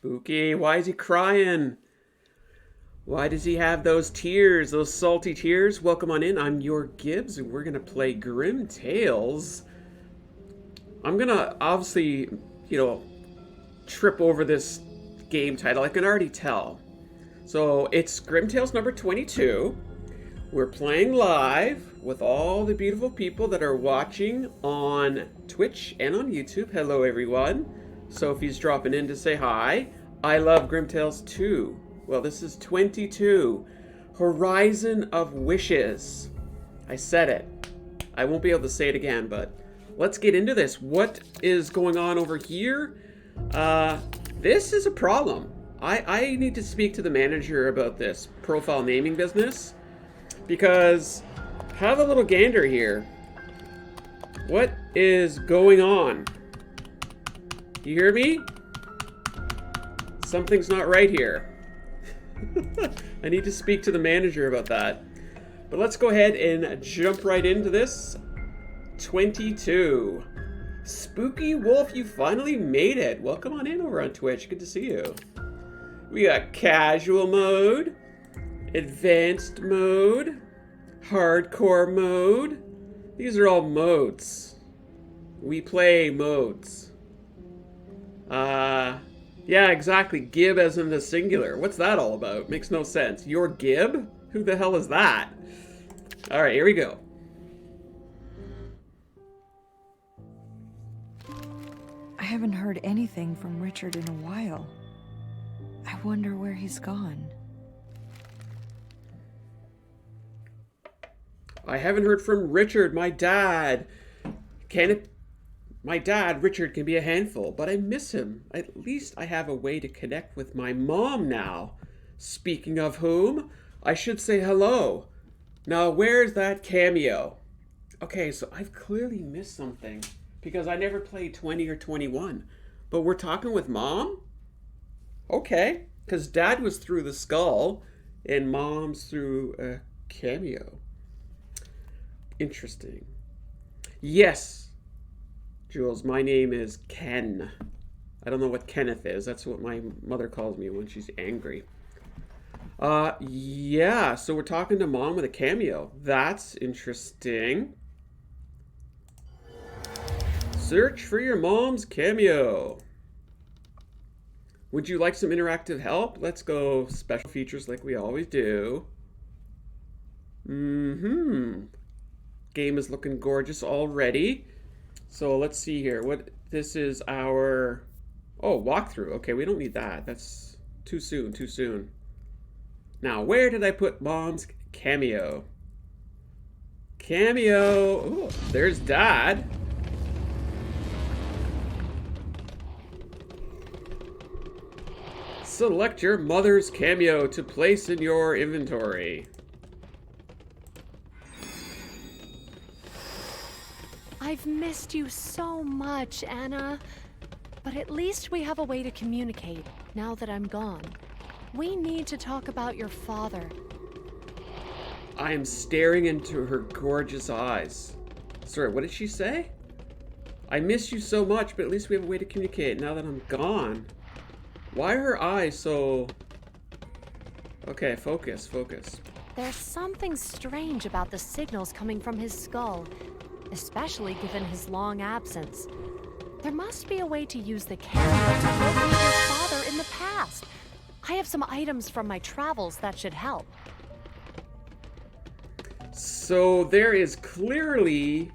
Spooky, why is he crying? Why does he have those tears, those salty tears? Welcome on in, I'm YourGibs, and we're gonna play Grim Tales. I'm gonna obviously, trip over this game title, I can already tell. So it's Grim Tales number 22. We're playing live with all the beautiful people that are watching on Twitch and on YouTube. Hello everyone. Sophie's dropping in to say hi. I love Grim Tales 2. Well, this is 22. Horizon of Wishes. I said it. I won't be able to say it again, but let's get into this. What is going on over here? This is a problem. I need to speak to the manager about this profile naming business, because have a little gander here. What is going on? You hear me? Something's not right here. I need to speak to the manager about that. But let's go ahead and jump right into this. 22. Spooky Wolf, you finally made it. Welcome on in over on Twitch. Good to see you. We got casual mode, advanced mode, hardcore mode. These are all modes. We play modes. Yeah, exactly. Gib as in the singular. What's that all about? Makes no sense. Your Gib? Who the hell is that? All right, here we go. I haven't heard anything from Richard in a while. I wonder where he's gone. I haven't heard from Richard, my dad. My dad, Richard, can be a handful, but I miss him. At least I have a way to connect with my mom now. Speaking of whom, I should say hello. Now, where's that cameo? Okay, so I've clearly missed something, because I never played 20 or 21. But we're talking with mom? Okay, because dad was through the skull, and mom's through a cameo. Interesting. Yes. Jules, my name is Ken. I don't know what Kenneth is. That's what my mother calls me when she's angry. Yeah, so we're talking to mom with a cameo. That's interesting. Search for your mom's cameo. Would you like some interactive help? Let's go special features like we always do. Game is looking gorgeous already. So let's see here. This is our walkthrough. Okay, we don't need that. That's too soon. Now, where did I put mom's cameo? Cameo. Ooh, there's dad. Select your mother's cameo to place in your inventory. I've missed you so much, Anna. But at least we have a way to communicate, now that I'm gone. We need to talk about your father. I am staring into her gorgeous eyes. Sorry, what did she say? I miss you so much, but at least we have a way to communicate now that I'm gone. Why are her eyes so... Okay, focus. There's something strange about the signals coming from his skull, especially given his long absence. There must be a way to use the camera to locate your father in the past. I have some items from my travels that should help. So there is clearly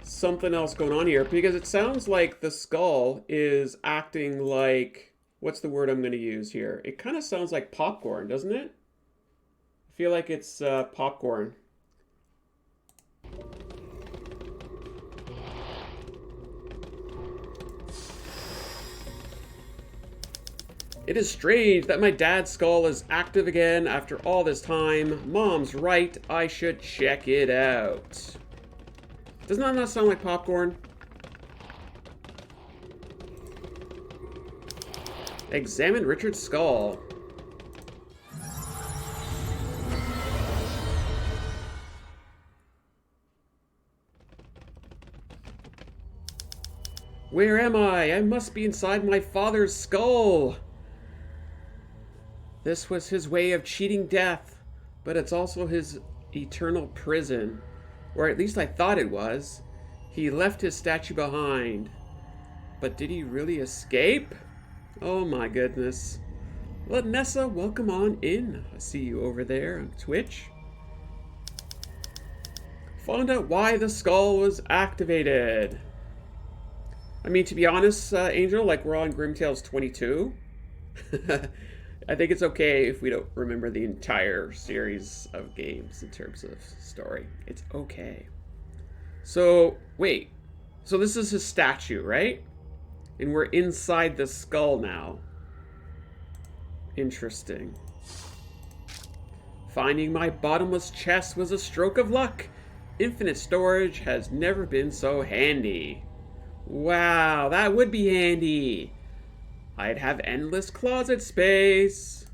something else going on here, because it sounds like the skull is acting like... What's the word I'm going to use here? It kind of sounds like popcorn, doesn't it? I feel like it's popcorn. It is strange that my dad's skull is active again after all this time. Mom's right, I should check it out. Doesn't that not sound like popcorn? Examine Richard's skull. Where am I? I must be inside my father's skull. This was his way of cheating death, but it's also his eternal prison. Or at least I thought it was. He left his statue behind. But did he really escape? Oh my goodness. Well, Nessa, welcome on in. I see you over there on Twitch. Found out why the skull was activated. I mean, to be honest, Angel, like we're on Grim Tales 22. I think it's okay if we don't remember the entire series of games in terms of story. It's okay. So, wait. So this is his statue, right? And we're inside the skull now. Interesting. Finding my bottomless chest was a stroke of luck. Infinite storage has never been so handy. Wow, that would be handy. I'd have endless closet space.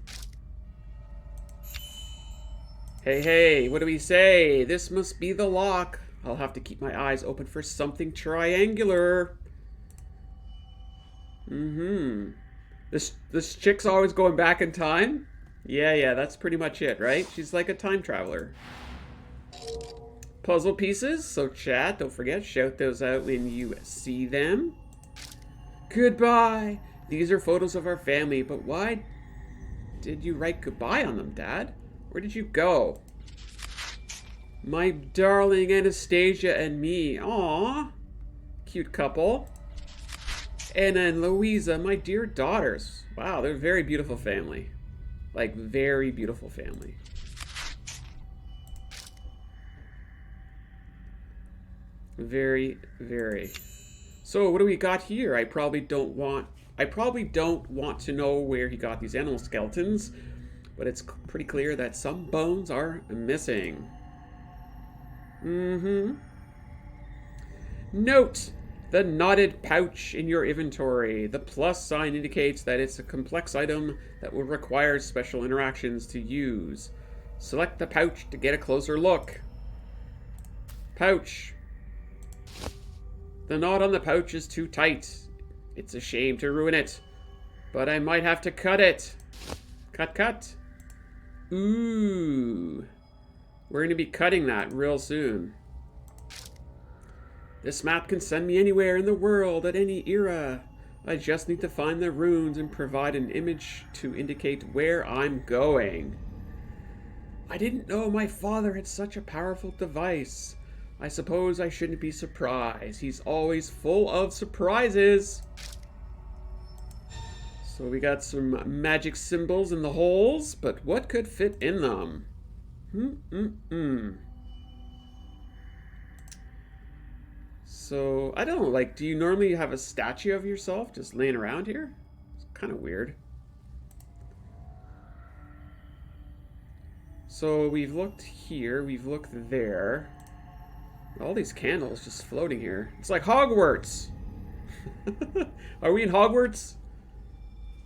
Hey, what do we say? This must be the lock. I'll have to keep my eyes open for something triangular. This chick's always going back in time? Yeah, that's pretty much it, right? She's like a time traveler. Puzzle pieces, so chat, don't forget, shout those out when you see them. Goodbye. These are photos of our family, but why did you write goodbye on them, Dad? Where did you go? My darling Anastasia and me. Aww. Cute couple. Anna and Louisa, my dear daughters. Wow, they're a very beautiful family. Like, very beautiful family. Very, very. So, what do we got here? I probably don't want to know where he got these animal skeletons, but it's pretty clear that some bones are missing. Note the knotted pouch in your inventory. The plus sign indicates that it's a complex item that will require special interactions to use. Select the pouch to get a closer look. Pouch. The knot on the pouch is too tight. It's a shame to ruin it, but I might have to cut it. Cut. Ooh. We're going to be cutting that real soon. This map can send me anywhere in the world at any era. I just need to find the runes and provide an image to indicate where I'm going. I didn't know my father had such a powerful device. I suppose I shouldn't be surprised. He's always full of surprises. So we got some magic symbols in the holes, but what could fit in them? So, I don't know, like, do you normally have a statue of yourself just laying around here? It's kind of weird. So, we've looked here, we've looked there. All these candles just floating here. It's like Hogwarts! Are we in Hogwarts?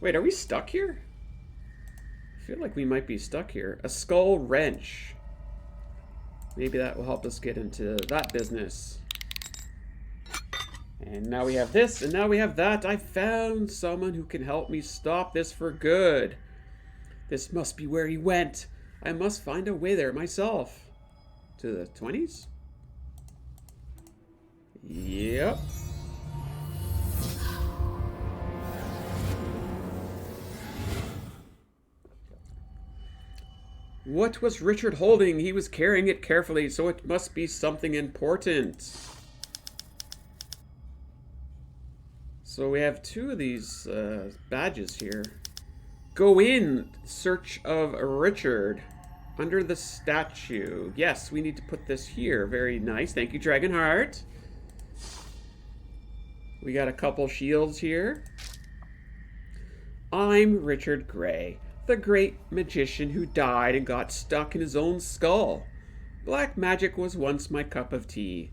Wait, are we stuck here? I feel like we might be stuck here. A skull wrench. Maybe that will help us get into that business. And now we have this, and now we have that. I found someone who can help me stop this for good. This must be where he went. I must find a way there myself. To the 20s? Yep. What was Richard holding? He was carrying it carefully, so it must be something important. So we have two of these badges here. Go in search of Richard under the statue. Yes, we need to put this here. Very nice. Thank you, Dragonheart. We got a couple shields here. I'm Richard Grey, the great magician who died and got stuck in his own skull. Black magic was once my cup of tea.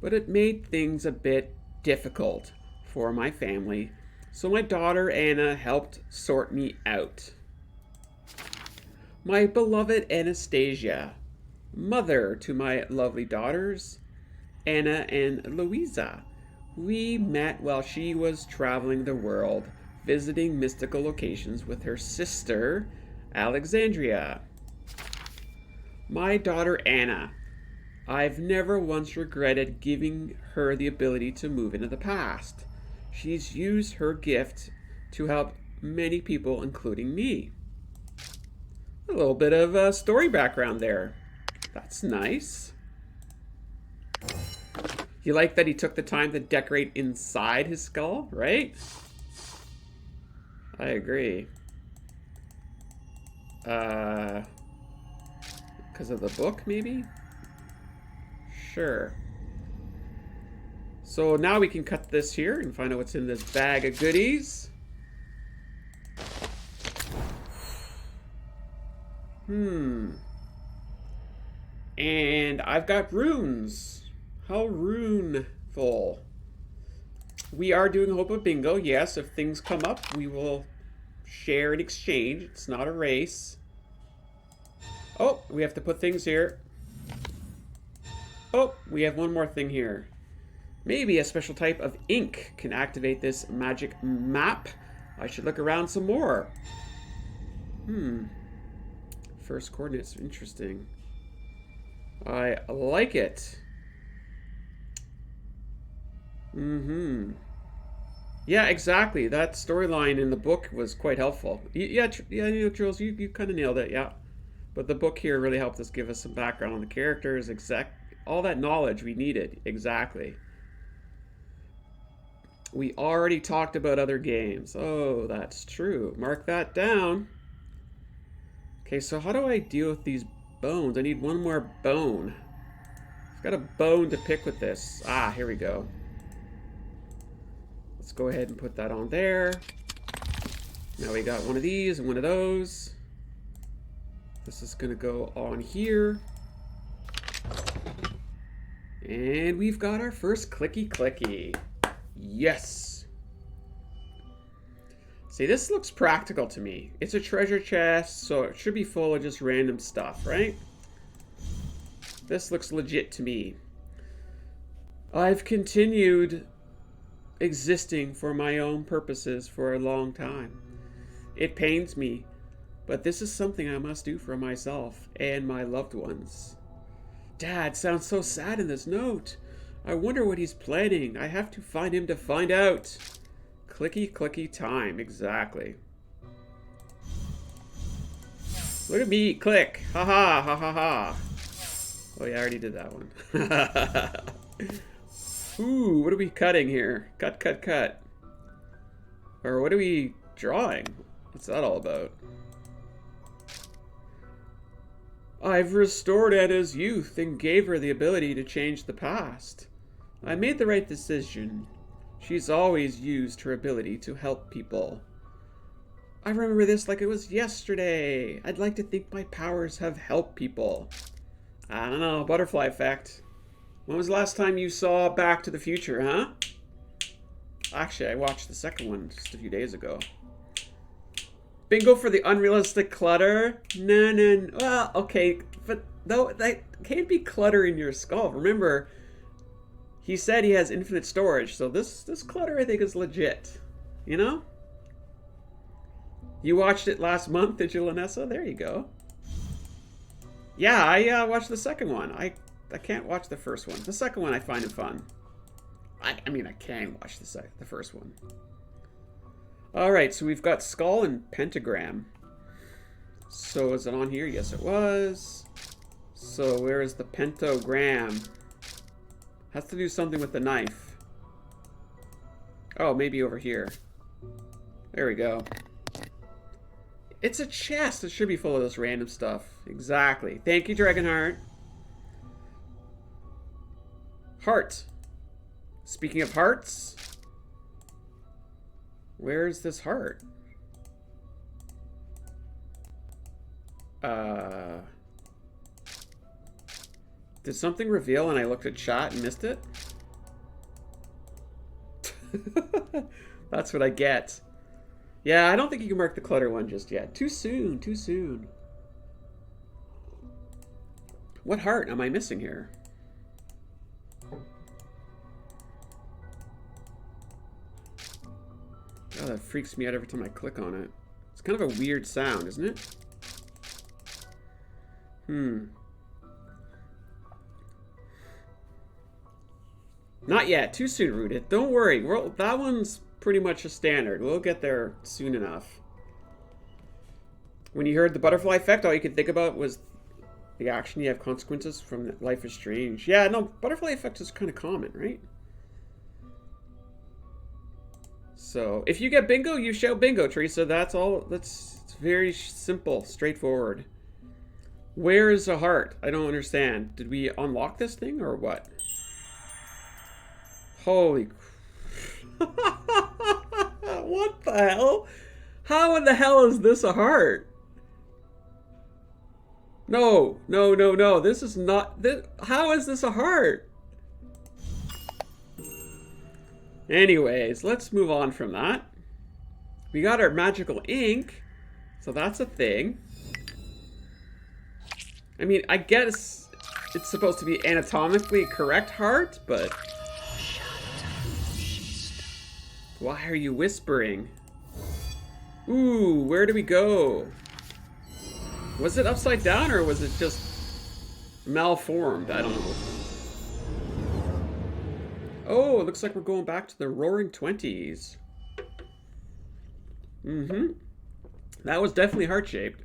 but it made things a bit difficult for my family, so my daughter Anna helped sort me out. My beloved Anastasia, mother to my lovely daughters, Anna and Louisa. We met while she was traveling the world, visiting mystical locations with her sister, Alexandria. My daughter Anna. I've never once regretted giving her the ability to move into the past. She's used her gift to help many people, including me. A little bit of story background there. That's nice. You like that he took the time to decorate inside his skull, right? I agree. Because of the book, maybe? Sure. So now we can cut this here and find out what's in this bag of goodies. And I've got runes. How runeful. We are doing Hope of Bingo. Yes, if things come up, we will share and exchange. It's not a race. Oh, we have to put things here. Oh, we have one more thing here. Maybe a special type of ink can activate this magic map. I should look around some more. First coordinates, interesting. I like it. Yeah, exactly. That storyline in the book was quite helpful. Yeah, you know, Jules, you kind of nailed it, yeah. But the book here really helped us give us some background on the characters, all that knowledge we needed, exactly. We already talked about other games. Oh, that's true. Mark that down. Okay, so how do I deal with these bones? I need one more bone. I've got a bone to pick with this. Ah, here we go. Let's go ahead and put that on there. Now we got one of these and one of those. This is going to go on here. And we've got our first clicky. Yes. See, this looks practical to me. It's a treasure chest, so it should be full of just random stuff, right? This looks legit to me. I've continued existing for my own purposes for a long time. It pains me, but this is something I must do for myself and my loved ones. Dad sounds so sad in this note. I wonder what he's planning. I have to find him to find out. Clicky time, exactly. Look at me, click. Ha ha. Oh yeah, I already did that one. Ooh, what are we cutting here? Cut. Or what are we drawing? What's that all about? I've restored Anna's youth and gave her the ability to change the past. I made the right decision. She's always used her ability to help people. I remember this like it was yesterday. I'd like to think my powers have helped people. I don't know, butterfly effect. When was the last time you saw Back to the Future, huh? Actually, I watched the second one just a few days ago. Bingo for the unrealistic clutter? No. Well, okay, but though that can't be clutter in your skull. Remember, he said he has infinite storage, so this clutter I think is legit. You know? You watched it last month, did you, Lanessa? There you go. Yeah, I watched the second one. I can't watch the first one. The second one I find it fun. I mean, I can watch the first one. Alright, so we've got skull and pentagram. So is it on here? Yes, it was. So where is the pentagram? Has to do something with the knife. Oh, maybe over here. There we go. It's a chest. It should be full of this random stuff. Exactly. Thank you, Dragonheart. Heart. Speaking of hearts, where's this heart? Did something reveal and I looked at chat and missed it? That's what I get. Yeah, I don't think you can mark the clutter one just yet. Too soon, too soon. What heart am I missing here? Oh, that freaks me out every time I click on it. It's kind of a weird sound, isn't it? Not yet. Too soon, Rooted. Don't worry. That one's pretty much a standard. We'll get there soon enough. When you heard the butterfly effect, all you could think about was the action. You have consequences from Life is Strange. Yeah, no, butterfly effect is kind of common, right? So, if you get bingo, you shout bingo, Teresa. That's all. It's very simple, straightforward. Where is the heart? I don't understand. Did we unlock this thing or what? Holy... What the hell? How in the hell is this a heart? No, no, no, no. This is not... How is this a heart? Anyways, let's move on from that. We got our magical ink. So that's a thing. I mean, I guess it's supposed to be anatomically correct heart, but... Why are you whispering? Ooh, where do we go? Was it upside down or was it just malformed? I don't know. Oh, it looks like we're going back to the Roaring 20s. That was definitely heart-shaped.